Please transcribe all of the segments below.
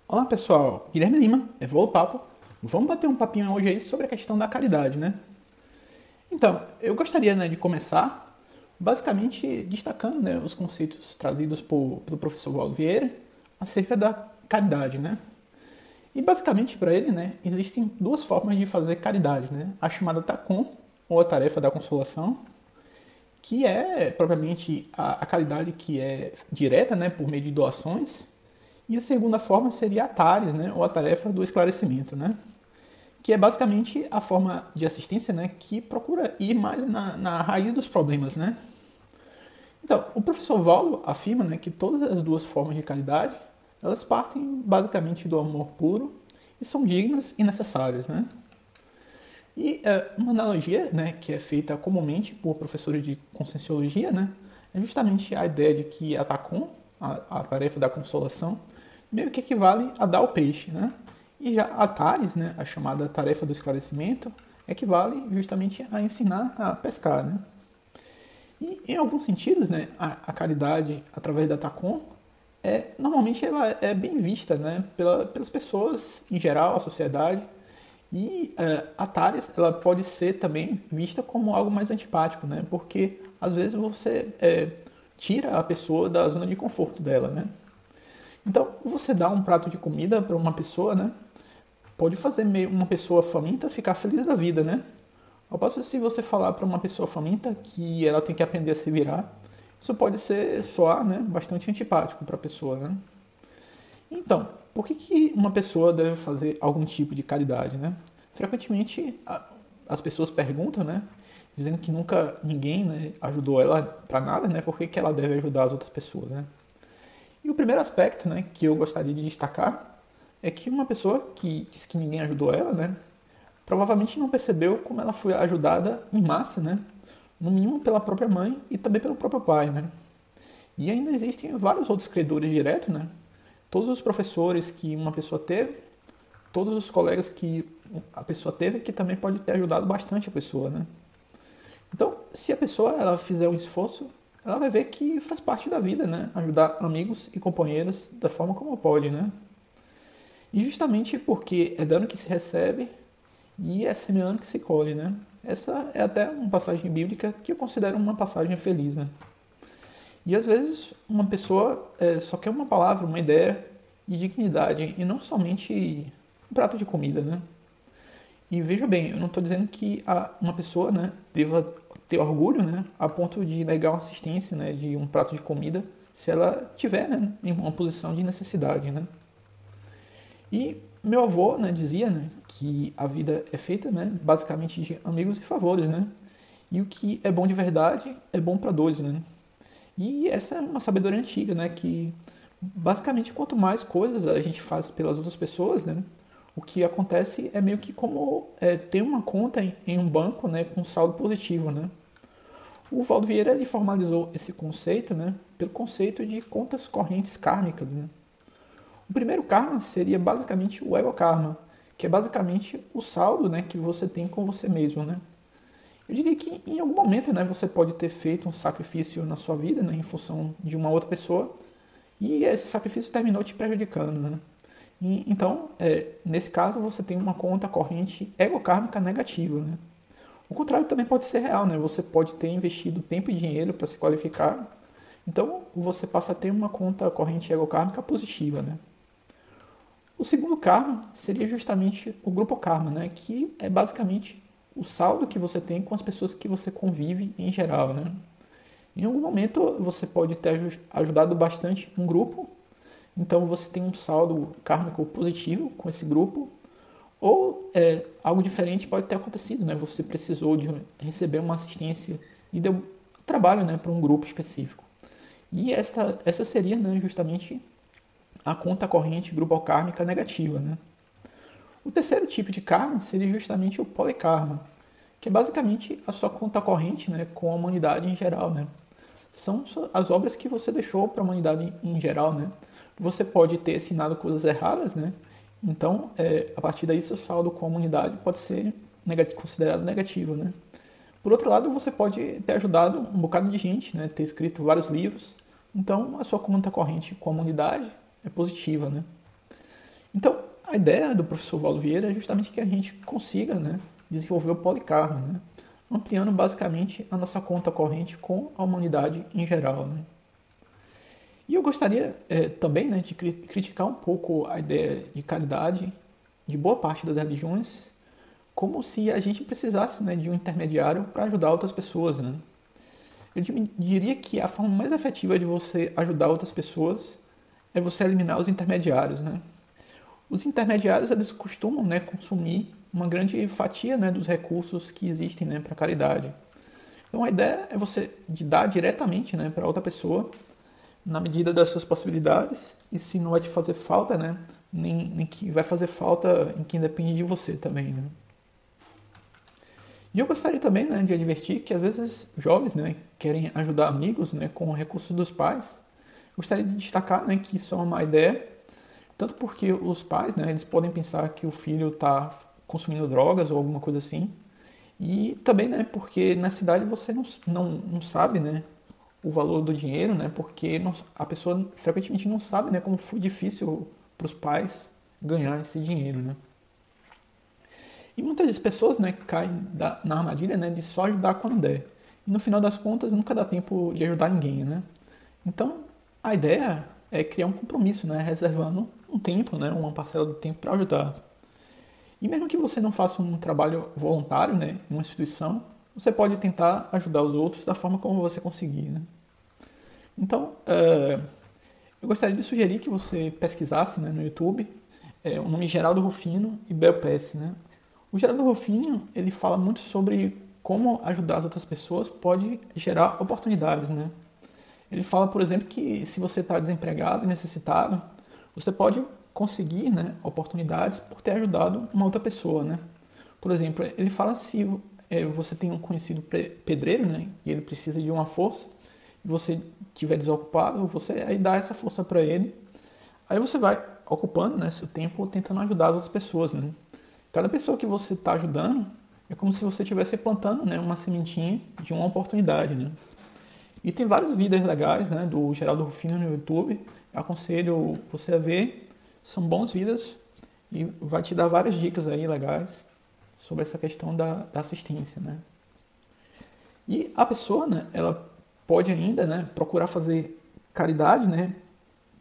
Olá pessoal, Guilherme Lima, Evolu Papo. Vamos bater um papinho hoje aí sobre a questão da caridade, né? Então, eu gostaria, de começar basicamente destacando, os conceitos trazidos pelo professor Valdo Vieira acerca da caridade, né? E basicamente para ele, existem duas formas de fazer caridade, né? A chamada TACOM, ou a tarefa da consolação, que é propriamente a caridade que é direta, por meio de doações. E a segunda forma seria a TARES, ou a tarefa do esclarecimento, que é basicamente a forma de assistência, que procura ir mais na raiz dos problemas, Então, o professor Valdo afirma, que todas as duas formas de caridade, elas partem basicamente do amor puro e são dignas e necessárias, E uma analogia, que é feita comumente por professores de conscienciologia, é justamente a ideia de que a TACOM, a tarefa da consolação, meio que equivale a dar o peixe, E já a TARES, a chamada tarefa do esclarecimento, equivale justamente a ensinar a pescar, E em alguns sentidos, a caridade através da TACOM, normalmente ela é bem vista, pelas pessoas em geral, a sociedade. E a TARES ela pode ser também vista como algo mais antipático, porque às vezes você tira a pessoa da zona de conforto dela, Então, você dá um prato de comida para uma pessoa, pode fazer uma pessoa faminta ficar feliz da vida, Ao passo que se você falar para uma pessoa faminta que ela tem que aprender a se virar, isso pode soar, bastante antipático para a pessoa, Então, por que uma pessoa deve fazer algum tipo de caridade, Frequentemente as pessoas perguntam, dizendo que nunca ninguém ajudou ela para nada, por que ela deve ajudar as outras pessoas, E o primeiro aspecto, que eu gostaria de destacar é que uma pessoa que diz que ninguém ajudou ela, provavelmente não percebeu como ela foi ajudada em massa, no mínimo pela própria mãe e também pelo próprio pai, E ainda existem vários outros credores diretos, Todos os professores que uma pessoa teve, todos os colegas que a pessoa teve, que também pode ter ajudado bastante a pessoa, Então, se a pessoa ela fizer um esforço, ela vai ver que faz parte da vida, Ajudar amigos e companheiros da forma como pode, E justamente porque é dando que se recebe e é semeando que se colhe, Essa é até uma passagem bíblica que eu considero uma passagem feliz, E às vezes uma pessoa só quer uma palavra, uma ideia de dignidade e não somente um prato de comida, E veja bem, eu não estou dizendo que uma pessoa, deva ter orgulho, a ponto de negar uma assistência, de um prato de comida, se ela tiver, em uma posição de necessidade, E meu avô, dizia, que a vida é feita, basicamente de amigos e favores, E o que é bom de verdade é bom para dois, E essa é uma sabedoria antiga, que basicamente quanto mais coisas a gente faz pelas outras pessoas, o que acontece é meio que como ter uma conta em um banco, com saldo positivo, O Valdo Vieira ele formalizou esse conceito, pelo conceito de contas correntes kármicas, O primeiro karma seria basicamente o ego karma, que é basicamente o saldo, que você tem com você mesmo, Eu diria que em algum momento, você pode ter feito um sacrifício na sua vida, em função de uma outra pessoa, e esse sacrifício terminou te prejudicando, Então, nesse caso, você tem uma conta corrente egokármica negativa, O contrário também pode ser real, Você pode ter investido tempo e dinheiro para se qualificar, então você passa a ter uma conta corrente egokármica positiva, O segundo karma seria justamente o grupo karma, que é basicamente o saldo que você tem com as pessoas que você convive em geral, Em algum momento você pode ter ajudado bastante um grupo, então você tem um saldo kármico positivo com esse grupo, ou algo diferente pode ter acontecido, Você precisou de receber uma assistência e deu trabalho, para um grupo específico. E essa seria, justamente a conta corrente grupo kármica negativa, O terceiro tipo de karma seria justamente o polikarma, que é basicamente a sua conta corrente, com a humanidade em geral, São as obras que você deixou para a humanidade em geral, Você pode ter ensinado coisas erradas, Então, a partir daí, seu saldo com a humanidade pode ser considerado negativo, Por outro lado, você pode ter ajudado um bocado de gente, ter escrito vários livros. Então, a sua conta corrente com a humanidade é positiva, Então, a ideia do professor Valdo Vieira é justamente que a gente consiga, né, desenvolver o policarmo, né, ampliando basicamente a nossa conta corrente com a humanidade em geral, né. E eu gostaria também, né, de criticar um pouco a ideia de caridade de boa parte das religiões, como se a gente precisasse, né, de um intermediário para ajudar outras pessoas, né. Eu diria que a forma mais efetiva de você ajudar outras pessoas é você eliminar os intermediários, né. Os intermediários, eles costumam, né, consumir uma grande fatia, né, dos recursos que existem, né, para caridade. Então a ideia é você de dar diretamente, né, para outra pessoa na medida das suas possibilidades, e se não vai te fazer falta, né, nem que vai fazer falta em quem depende de você também, né. E eu gostaria também, né, de advertir que às vezes jovens, né, querem ajudar amigos, né, com recursos dos pais. Gostaria de destacar, né, que isso é uma má ideia, tanto porque os pais, né, eles podem pensar que o filho está consumindo drogas ou alguma coisa assim, e também, né, porque na cidade você não sabe, né, o valor do dinheiro, né, porque a pessoa frequentemente não sabe, né, como foi difícil para os pais ganhar esse dinheiro, né. E muitas das pessoas, né, caem na armadilha, né, de só ajudar quando der. E no final das contas nunca dá tempo de ajudar ninguém, né. Então a ideia é criar um compromisso, né, reservando um tempo, né, uma parcela do tempo para ajudar. E mesmo que você não faça um trabalho voluntário, né, em uma instituição, você pode tentar ajudar os outros da forma como você conseguir, né. Então, eu gostaria de sugerir que você pesquisasse, né, no YouTube o nome Geraldo Rufino e Bel Pesce, né. O Geraldo Rufino, ele fala muito sobre como ajudar as outras pessoas pode gerar oportunidades, né. Ele fala, por exemplo, que se você está desempregado e necessitado, você pode conseguir, né, oportunidades por ter ajudado uma outra pessoa, né. Por exemplo, ele fala se você tem um conhecido pedreiro, né, e ele precisa de uma força, e você estiver desocupado, você aí dá essa força para ele. Aí você vai ocupando, né, seu tempo tentando ajudar as outras pessoas, né. Cada pessoa que você está ajudando é como se você estivesse plantando, né, uma sementinha de uma oportunidade, né. E tem vários vídeos legais, né, do Geraldo Rufino no YouTube. Eu aconselho você a ver. São bons vídeos e vai te dar várias dicas aí legais sobre essa questão da assistência, né. E a pessoa, né, ela pode ainda, né, procurar fazer caridade, né,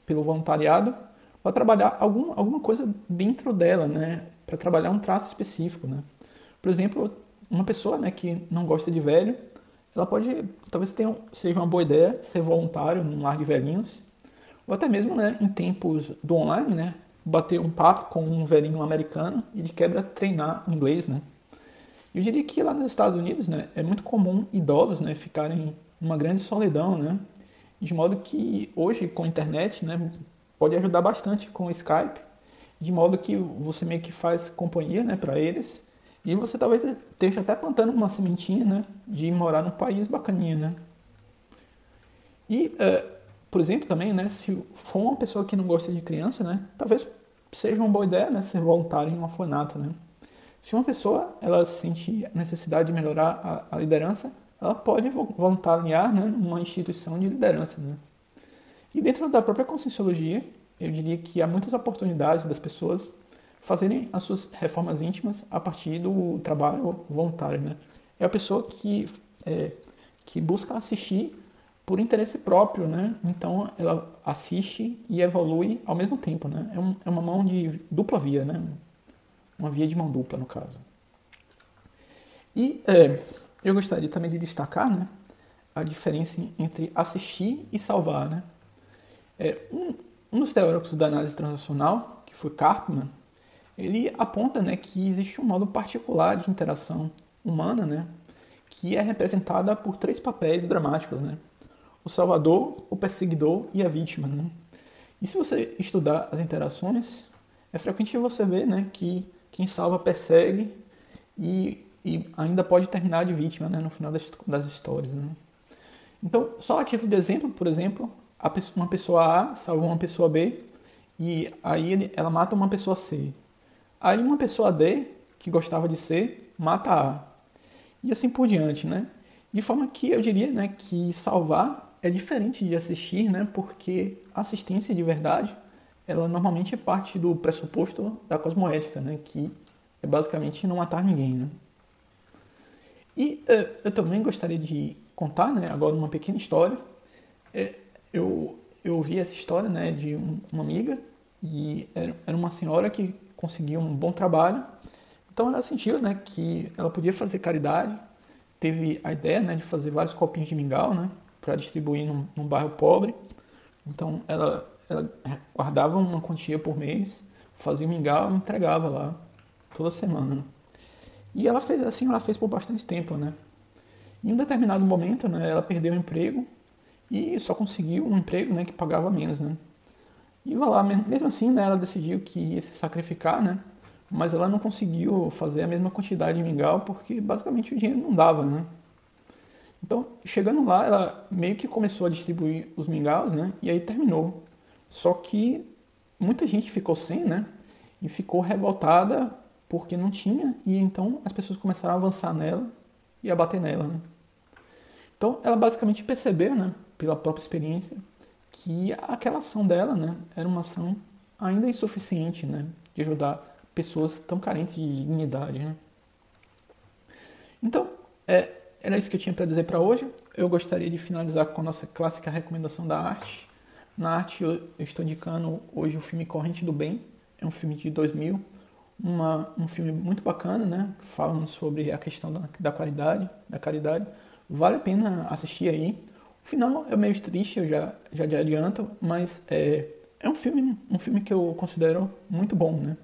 pelo voluntariado, para trabalhar alguma coisa dentro dela, né, para trabalhar um traço específico, né. Por exemplo, uma pessoa, né, que não gosta de velho, ela pode, talvez seja uma boa ideia ser voluntário num lar de velhinhos, ou até mesmo, né, em tempos do online, né, bater um papo com um velhinho americano e de quebra treinar inglês, né. Eu diria que lá nos Estados Unidos, né, é muito comum idosos, né, ficarem numa grande solidão, né, de modo que hoje com a internet, né, pode ajudar bastante com o Skype, de modo que você meio que faz companhia, né, para eles, e você talvez esteja até plantando uma sementinha, né, de morar num país bacaninha, né. E, por exemplo, também, né, se for uma pessoa que não gosta de criança, né, talvez seja uma boa ideia, né, ser voluntário em um orfanato, né. Se uma pessoa ela sente a necessidade de melhorar a liderança, ela pode voluntariar, né, numa instituição de liderança, né. E dentro da própria Conscienciologia, eu diria que há muitas oportunidades das pessoas fazerem as suas reformas íntimas a partir do trabalho voluntário, né. É a pessoa que busca assistir por interesse próprio, né. Então ela assiste e evolui ao mesmo tempo, né. É uma mão de dupla via, né. Uma via de mão dupla, no caso. E eu gostaria também de destacar, né, a diferença entre assistir e salvar, né. Um dos teóricos da análise transacional, que foi Karpman, ele aponta, né, que existe um modo particular de interação humana, né, que é representada por 3 papéis dramáticos, né, o salvador, o perseguidor e a vítima, né. E se você estudar as interações, é frequente você ver, né, que quem salva persegue e ainda pode terminar de vítima, né, no final das histórias, né. Então, só a título de exemplo, por exemplo, uma pessoa A salva uma pessoa B e aí ela mata uma pessoa C. Aí uma pessoa D, que gostava de C, mata A. E assim por diante, né? De forma que eu diria, né, que salvar é diferente de assistir, né, porque a assistência de verdade ela normalmente parte do pressuposto da cosmoética, né? Que é basicamente não matar ninguém, né? E eu também gostaria de contar, né, agora uma pequena história. Eu ouvi essa história, né, de uma amiga, e era uma senhora que conseguiu um bom trabalho. Então ela sentiu, né, que ela podia fazer caridade, teve a ideia, né, de fazer vários copinhos de mingau, né, para distribuir num bairro pobre. Então ela guardava uma quantia por mês, fazia o mingau e entregava lá toda semana, né? E ela fez assim, ela fez por bastante tempo, né? Em um determinado momento, né, ela perdeu o emprego e só conseguiu um emprego, né, que pagava menos, né? E vai lá, mesmo assim, né, ela decidiu que ia se sacrificar, né? Mas ela não conseguiu fazer a mesma quantidade de mingau porque basicamente o dinheiro não dava, né? Então, chegando lá, ela meio que começou a distribuir os mingaus, né? E aí terminou. Só que muita gente ficou sem, né? E ficou revoltada porque não tinha, e então as pessoas começaram a avançar nela e a bater nela, né? Então, ela basicamente percebeu, né, pela própria experiência, que aquela ação dela, né, era uma ação ainda insuficiente, né, de ajudar pessoas tão carentes de dignidade, né? Então, era isso que eu tinha para dizer para hoje. Eu gostaria de finalizar com a nossa clássica recomendação da arte. Na arte, eu estou indicando hoje o filme Corrente do Bem. É um filme de 2000, um filme muito bacana, né? Falando sobre a questão da caridade. Vale a pena assistir aí. O final é meio triste, eu já adianto, mas é um filme que eu considero muito bom, né?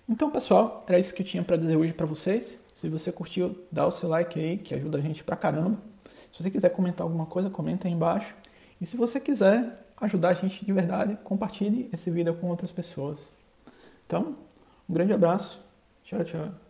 Então, pessoal, era isso que eu tinha para dizer hoje para vocês. Se você curtiu, dá o seu like aí, que ajuda a gente pra caramba. Se você quiser comentar alguma coisa, comenta aí embaixo. E se você quiser ajudar a gente de verdade, compartilhe esse vídeo com outras pessoas. Então, um grande abraço. Tchau, tchau.